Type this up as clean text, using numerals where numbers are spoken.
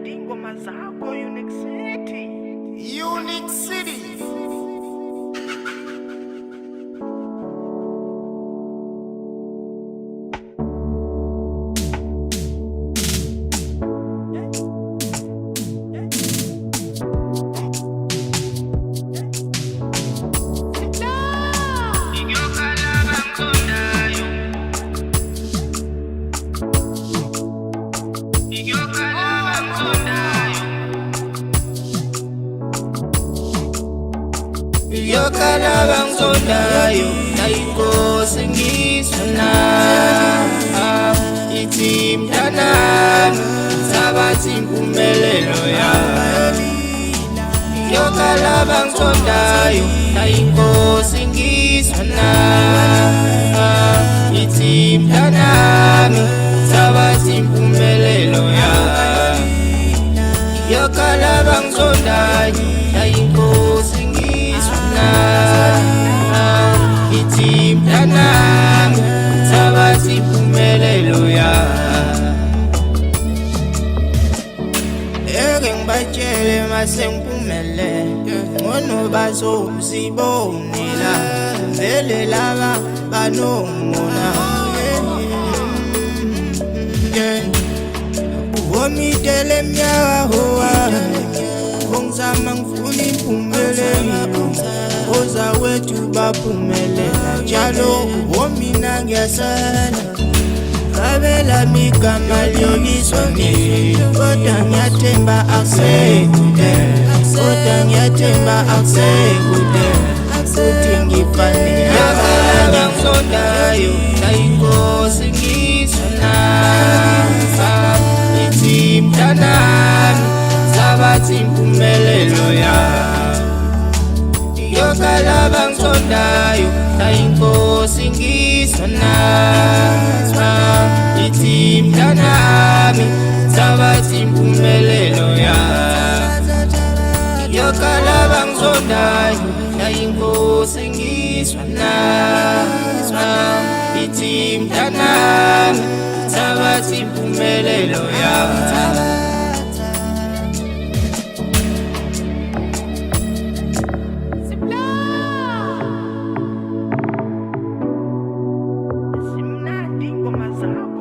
Simnandi ngoma zakho Unique City. Unique City. Yokala bangzondayo nayinkosi ngisona ithi mntanami sabathi impumelelo yami. Yokala bangzondayo nayinkosi ngisona ithi mntanami sabathi impumelelo yami. Yokala bangzondayo nayinkosi ithi mntanami sabathi impumelelo yami. Eke ngibatshele mase ngiphumelele ngono bazozibonela vele laba banongibona. Uwomitele mnyaka hoa ongizama ngifuna impumelelo oza wethu baphumelela njalo womina ngiyasala kabela migama liyobiswa kodwa ngiyathemba akusekude, kodwa ngiyathemba akusekude futhi ngifanele. Yokala ngizondayo nayinkosi ngisona ithi mntanami sabathi impumelelo yami. Yokala bangzondayo nayinkosi ngisona ithi mntanami sabathi impumelelo yami. Yokala bangzondayo nayinkosi ngisona ithi mntanami sabathi impumelelo yami. Simnandi ngoma zakho